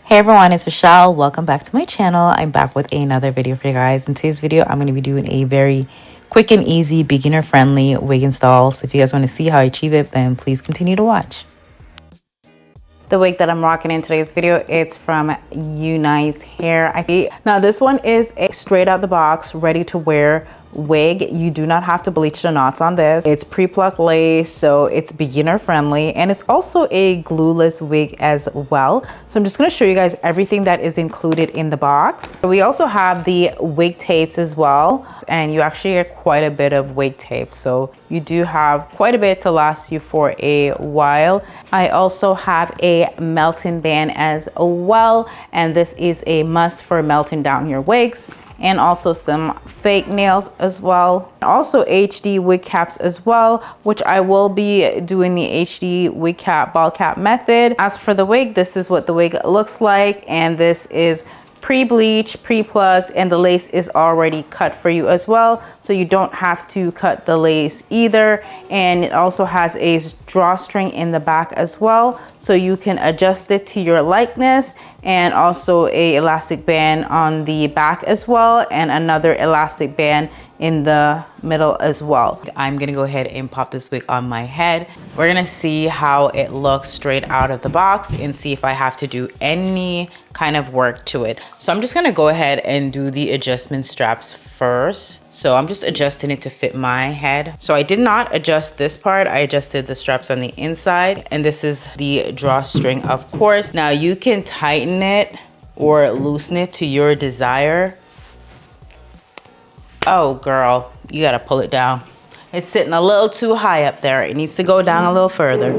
Hey everyone, it's Rochelle. Welcome back to my channel. I'm back with another video for you guys. In today's video, I'm going to be doing a very quick and easy, beginner-friendly wig install. So if you guys want to see how I achieve it, then please continue to watch. The wig that I'm rocking in today's video, it's from Unice Hair. Now this one is a straight out the box, ready to wear wig. You do not have to bleach the knots on this. It's pre-plucked lace, so it's beginner friendly, and it's also a glueless wig as well. So I'm just going to show you guys everything that is included in the box. We also have the wig tapes as well, and you actually get quite a bit of wig tape, so you do have quite a bit to last you for a while. I also have a melting band as well, and this is a must for melting down your wigs. And also some fake nails as well. Also HD wig caps as well, which I will be doing the HD wig cap, ball cap method. As for the wig, this is what the wig looks like, and this is pre-bleached, pre-plucked, and the lace is already cut for you as well, so you don't have to cut the lace either. And it also has a drawstring in the back as well, so you can adjust it to your likeness, and also a elastic band on the back as well, and another elastic band in the middle as well. I'm gonna go ahead and pop this wig on my head. We're gonna see how it looks straight out of the box and see if I have to do any kind of work to it. So I'm just gonna go ahead and do the adjustment straps first. So I'm just adjusting it to fit my head. So I did not adjust this part. I adjusted the straps on the inside, and this is the drawstring, of course. Now you can tighten it or loosen it to your desire. Oh girl, you gotta pull it down. It's sitting a little too high up there. It needs to go down a little further.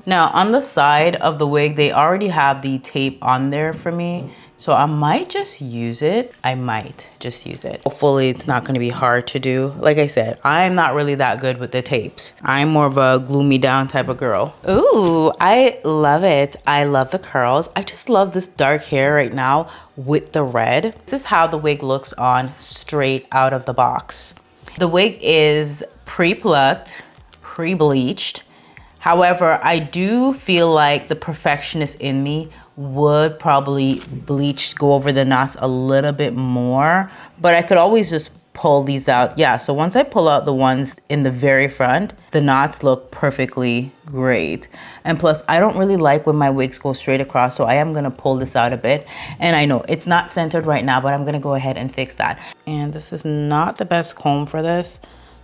Now on the side of the wig, they already have the tape on there for me. So I might just use it. I might just use it. Hopefully it's not gonna be hard to do. Like I said, I'm not really that good with the tapes. I'm more of a glue me down type of girl. Ooh, I love it. I love the curls. I just love this dark hair right now with the red. This is how the wig looks on straight out of the box. The wig is pre-plucked, pre-bleached. However, I do feel like the perfectionist in me would probably go over the knots a little bit more, but I could always just pull these out. Yeah, so once I pull out the ones in the very front, the knots look perfectly great. And plus, I don't really like when my wigs go straight across, so I am gonna pull this out a bit. And I know it's not centered right now, but I'm gonna go ahead and fix that. And this is not the best comb for this,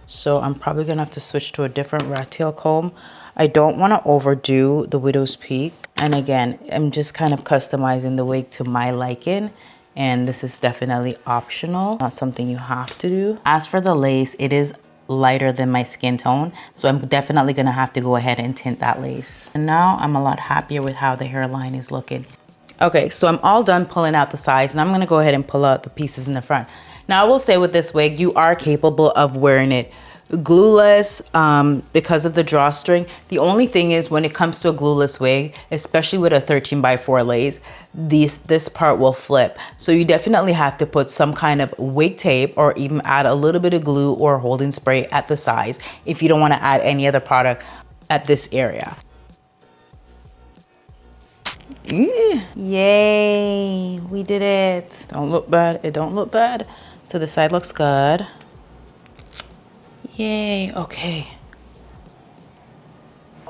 so I'm probably gonna have to switch to a different rat tail comb. I don't want to overdo the widow's peak. And again, I'm just kind of customizing the wig to my liking. And this is definitely optional, not something you have to do. As for the lace, it is lighter than my skin tone, so I'm definitely gonna have to go ahead and tint that lace. And now I'm a lot happier with how the hairline is looking. Okay, so I'm all done pulling out the sides, and I'm gonna go ahead and pull out the pieces in the front. Now I will say with this wig, you are capable of wearing it glueless because of the drawstring. The only thing is, when it comes to a glueless wig, especially with a 13x4 lace, this part will flip. So you definitely have to put some kind of wig tape or even add a little bit of glue or holding spray at the sides if you don't want to add any other product at this area. Yay, we did it. Don't look bad. It don't look bad. So the side looks good. Yay, okay.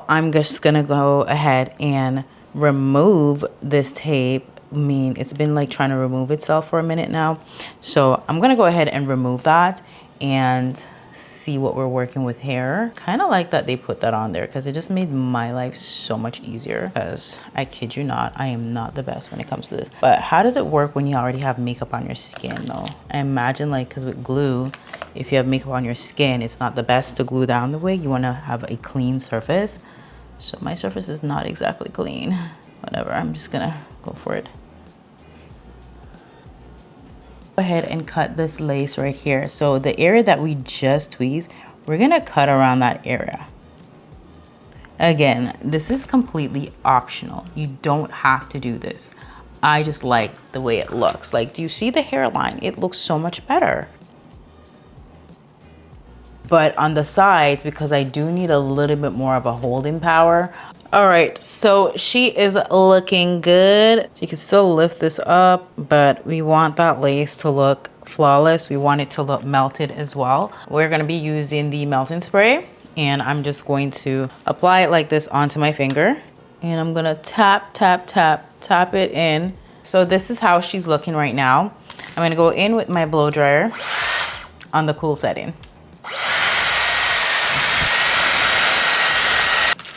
I'm just gonna go ahead and remove this tape. I mean, it's been like trying to remove itself for a minute now. So I'm gonna go ahead and remove that and see what we're working with here. Kind of like that they put that on there because it just made my life so much easier, because I kid you not, I am not the best when it comes to this. But how does it work when you already have makeup on your skin though? I imagine, like, because with glue, if you have makeup on your skin, it's not the best to glue down the wig. You want to have a clean surface. So my surface is not exactly clean. Whatever, I'm just gonna go for it. Go ahead and cut this lace right here. So the area that we just tweezed, we're gonna cut around that area. Again, this is completely optional. You don't have to do this. I just like the way it looks. Like, do you see the hairline? It looks so much better. But on the sides, because I do need a little bit more of a holding power, All right, so she is looking good. So you can still lift this up, but we want that lace to look flawless. We want it to look melted as well. We're gonna be using the melting spray, and I'm just going to apply it like this onto my finger. And I'm gonna tap, tap, tap, tap it in. So this is how she's looking right now. I'm gonna go in with my blow dryer on the cool setting.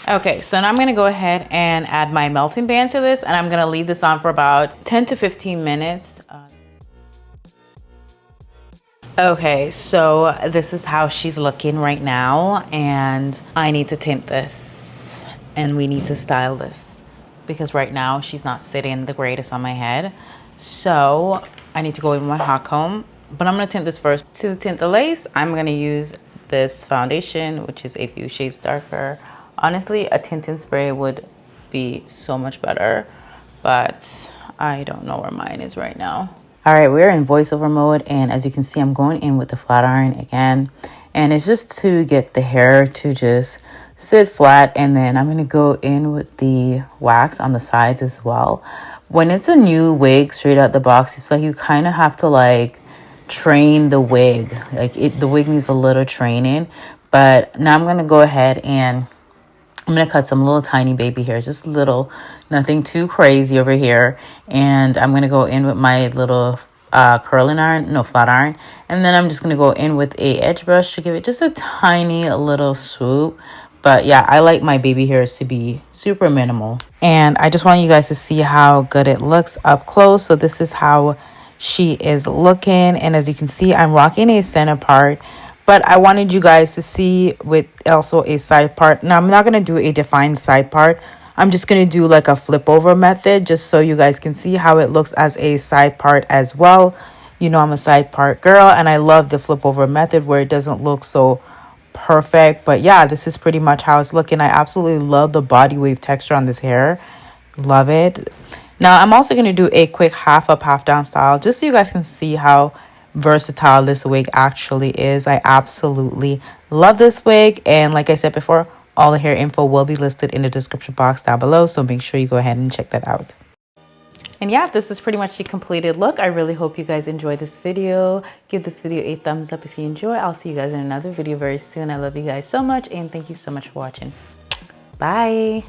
Okay, so now I'm gonna go ahead and add my melting band to this, and I'm gonna leave this on for about 10 to 15 minutes. Okay, so this is how she's looking right now, and I need to tint this, and we need to style this, because right now she's not sitting the greatest on my head. So I need to go in with my hot comb, but I'm gonna tint this first. To tint the lace, I'm gonna use this foundation, which is a few shades darker. Honestly, a tinting spray would be so much better, but I don't know where mine is right now. All right, we're in voiceover mode, and as you can see, I'm going in with the flat iron again, and it's just to get the hair to just sit flat, and then I'm gonna go in with the wax on the sides as well. When it's a new wig straight out the box, it's like you kind of have to like train the wig. Like the wig needs a little training, but now I'm gonna go ahead and I'm going to cut some little tiny baby hairs, just little, nothing too crazy over here. And I'm going to go in with my little curling iron, no, flat iron. And then I'm just going to go in with a edge brush to give it just a tiny little swoop. But yeah, I like my baby hairs to be super minimal. And I just want you guys to see how good it looks up close. So this is how she is looking. And as you can see, I'm rocking a center part. But I wanted you guys to see with also a side part. Now, I'm not going to do a defined side part. I'm just going to do like a flip over method just so you guys can see how it looks as a side part as well. You know, I'm a side part girl, and I love the flip over method where it doesn't look so perfect. But yeah, this is pretty much how it's looking. I absolutely love the body wave texture on this hair. Love it. Now, I'm also going to do a quick half up, half down style just so you guys can see how versatile this wig actually is. I absolutely love this wig, and like I said before, all the hair info will be listed in the description box down below, so make sure you go ahead and check that out. And yeah, this is pretty much the completed look. I really hope you guys enjoyed this video. Give this video a thumbs up if you enjoy. I'll see you guys in another video very soon. I love you guys so much, and thank you so much for watching. Bye.